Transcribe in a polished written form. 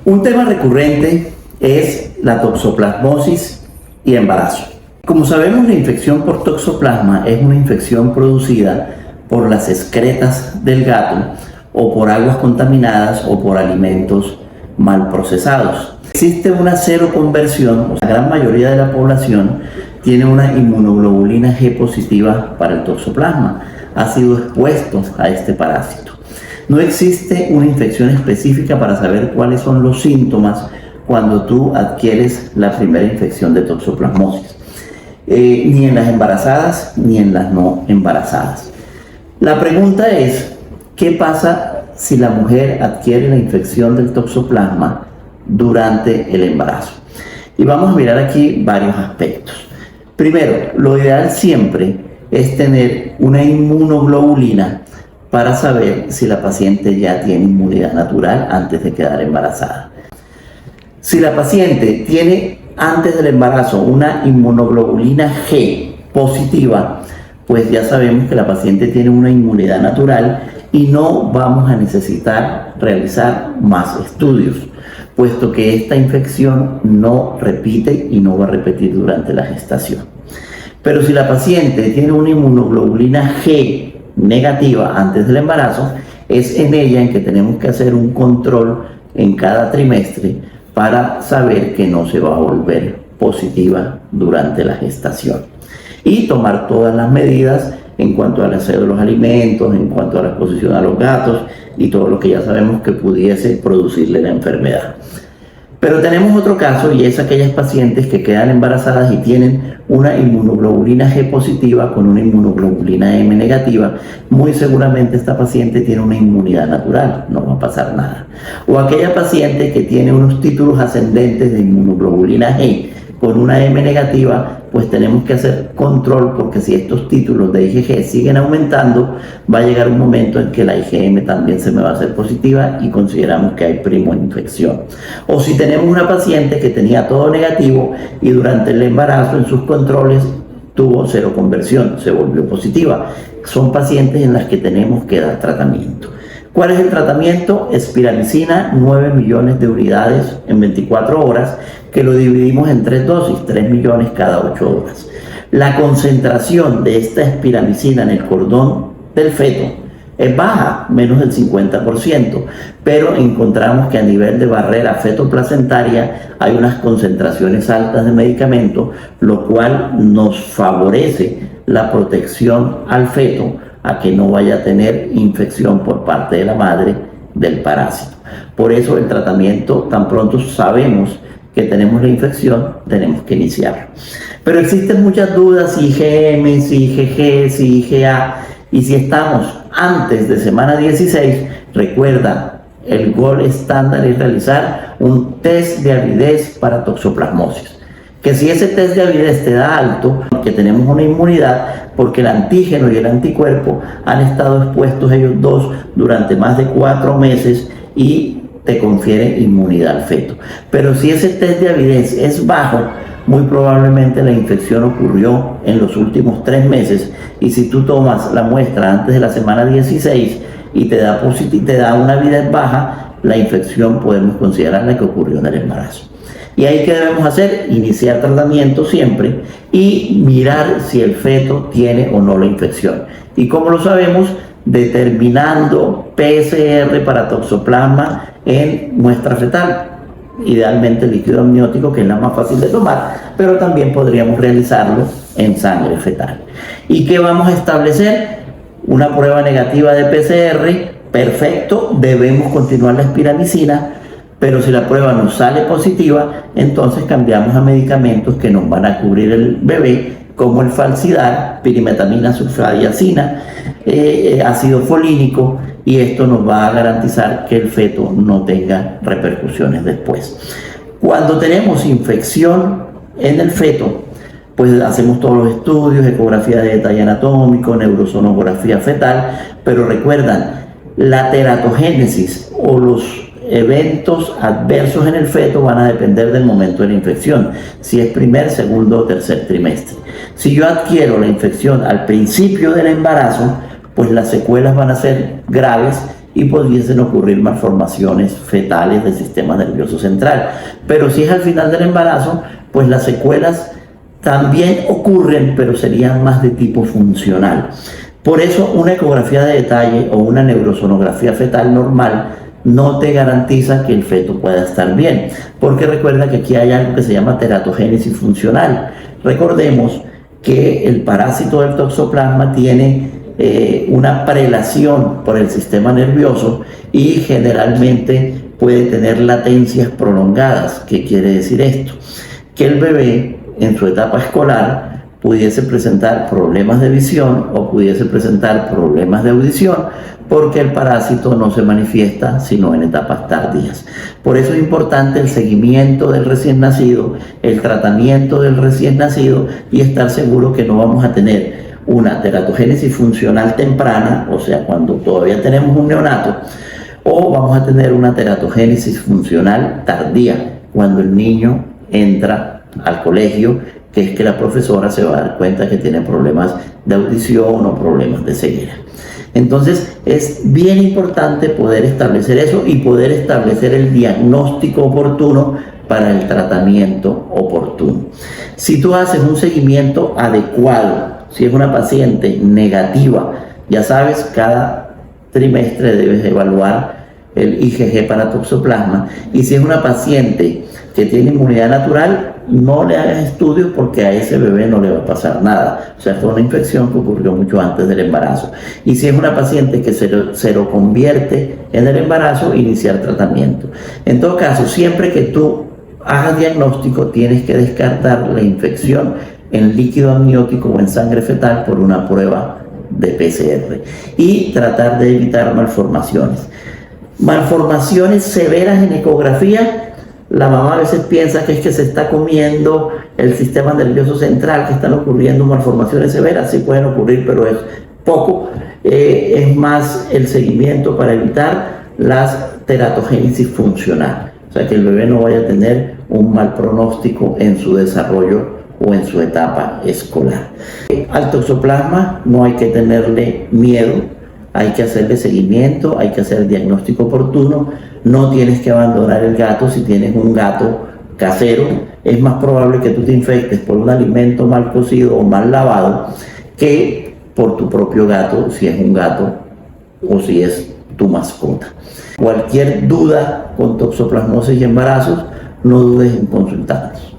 Un tema recurrente es la toxoplasmosis y embarazo. Como sabemos, la infección por toxoplasma es una infección producida por las excretas del gato o por aguas contaminadas o por alimentos mal procesados. Existe una seroconversión, la gran mayoría de la población tiene una inmunoglobulina G positiva para el toxoplasma, ha sido expuesto a este parásito. No existe una infección específica para saber cuáles son los síntomas cuando tú adquieres la primera infección de toxoplasmosis, ni en las embarazadas ni en las no embarazadas. La pregunta es, ¿qué pasa si la mujer adquiere la infección del toxoplasma durante el embarazo? Y vamos a mirar aquí varios aspectos. Primero, lo ideal siempre es tener una inmunoglobulina para saber si la paciente ya tiene inmunidad natural antes de quedar embarazada. Si la paciente tiene antes del embarazo una inmunoglobulina G positiva, pues ya sabemos que la paciente tiene una inmunidad natural y no vamos a necesitar realizar más estudios, puesto que esta infección no repite y no va a repetir durante la gestación. Pero si la paciente tiene una inmunoglobulina G negativa antes del embarazo, es en ella en que tenemos que hacer un control en cada trimestre para saber que no se va a volver positiva durante la gestación. Y tomar todas las medidas en cuanto al aseo de los alimentos, en cuanto a la exposición a los gatos y todo lo que ya sabemos que pudiese producirle la enfermedad. Pero tenemos otro caso y es aquellas pacientes que quedan embarazadas y tienen una inmunoglobulina G positiva con una inmunoglobulina M negativa. Muy seguramente esta paciente tiene una inmunidad natural, no va a pasar nada. O aquella paciente que tiene unos títulos ascendentes de inmunoglobulina G con una M negativa, pues tenemos que hacer control, porque si estos títulos de IgG siguen aumentando, va a llegar un momento en que la IgM también se me va a hacer positiva y consideramos que hay primoinfección. O si tenemos una paciente que tenía todo negativo y durante el embarazo en sus controles tuvo seroconversión, se volvió positiva. Son pacientes en las que tenemos que dar tratamiento. ¿Cuál es el tratamiento? Espiramicina, 9 millones de unidades en 24 horas, que lo dividimos en 3 dosis, 3 millones cada 8 horas. La concentración de esta espiramicina en el cordón del feto es baja, menos del 50%, pero encontramos que a nivel de barrera fetoplacentaria hay unas concentraciones altas de medicamento, lo cual nos favorece la protección al feto a que no vaya a tener infección por parte de la madre del parásito. Por eso el tratamiento, tan pronto sabemos que tenemos la infección, tenemos que iniciarlo. Pero existen muchas dudas, si IgM, si IgG, si IgA, y si estamos antes de semana 16, recuerda, el gol estándar es realizar un test de avidez para toxoplasmosis. Que si ese test de avidez te da alto, que tenemos una inmunidad, porque el antígeno y el anticuerpo han estado expuestos ellos dos durante más de 4 meses y te confiere inmunidad al feto. Pero si ese test de avidez es bajo, muy probablemente la infección ocurrió en los últimos 3 meses, y si tú tomas la muestra antes de la semana 16 y te da una avidez baja, la infección podemos considerarla que ocurrió en el embarazo. Y ahí, ¿qué debemos hacer? Iniciar tratamiento siempre y mirar si el feto tiene o no la infección. ¿Y cómo lo sabemos? Determinando PCR para toxoplasma en muestra fetal, idealmente líquido amniótico, que es la más fácil de tomar, pero también podríamos realizarlo en sangre fetal. ¿Y qué vamos a establecer? Una prueba negativa de PCR, perfecto, debemos continuar la espiramicina. Pero si la prueba nos sale positiva, entonces cambiamos a medicamentos que nos van a cubrir el bebé, como el Falsidar, pirimetamina sulfadiazina, ácido folínico, y esto nos va a garantizar que el feto no tenga repercusiones después. Cuando tenemos infección en el feto, pues hacemos todos los estudios, ecografía de detalle anatómico, neurosonografía fetal, pero recuerdan, la teratogénesis o los eventos adversos en el feto van a depender del momento de la infección, si es primer, segundo o tercer trimestre. Si yo adquiero la infección al principio del embarazo, pues las secuelas van a ser graves y pudiesen ocurrir malformaciones fetales del sistema nervioso central. Pero si es al final del embarazo, pues las secuelas también ocurren, pero serían más de tipo funcional. Por eso una ecografía de detalle o una neurosonografía fetal normal no te garantiza que el feto pueda estar bien, porque recuerda que aquí hay algo que se llama teratogénesis funcional. Recordemos que el parásito del toxoplasma tiene una prelación por el sistema nervioso y generalmente puede tener latencias prolongadas. ¿Qué quiere decir esto? Que el bebé en su etapa escolar pudiese presentar problemas de visión o pudiese presentar problemas de audición porque el parásito no se manifiesta sino en etapas tardías. Por eso es importante el seguimiento del recién nacido, el tratamiento del recién nacido y estar seguro que no vamos a tener una teratogénesis funcional temprana, o sea, cuando todavía tenemos un neonato, o vamos a tener una teratogénesis funcional tardía, cuando el niño entra al colegio, que es que la profesora se va a dar cuenta que tiene problemas de audición o problemas de ceguera. Entonces es bien importante poder establecer eso y poder establecer el diagnóstico oportuno para el tratamiento oportuno. Si tú haces un seguimiento adecuado, si es una paciente negativa, ya sabes, cada trimestre debes evaluar el IgG para toxoplasma, y si es una paciente que tiene inmunidad natural, no le hagas estudios porque a ese bebé no le va a pasar nada. O sea, fue una infección que ocurrió mucho antes del embarazo. Y si es una paciente que se lo convierte en el embarazo, iniciar tratamiento. En todo caso, siempre que tú hagas diagnóstico, tienes que descartar la infección en líquido amniótico o en sangre fetal por una prueba de PCR y tratar de evitar malformaciones. Malformaciones severas en ecografía, la mamá a veces piensa que es que se está comiendo el sistema nervioso central, que están ocurriendo malformaciones severas. Sí pueden ocurrir, pero es poco. Es más el seguimiento para evitar la teratogénesis funcional, o sea, que el bebé no vaya a tener un mal pronóstico en su desarrollo o en su etapa escolar. Al toxoplasma no hay que tenerle miedo, hay que hacerle seguimiento, hay que hacer el diagnóstico oportuno. No tienes que abandonar el gato si tienes un gato casero. Es más probable que tú te infectes por un alimento mal cocido o mal lavado que por tu propio gato, si es un gato o si es tu mascota. Cualquier duda con toxoplasmosis y embarazos, no dudes en consultarnos.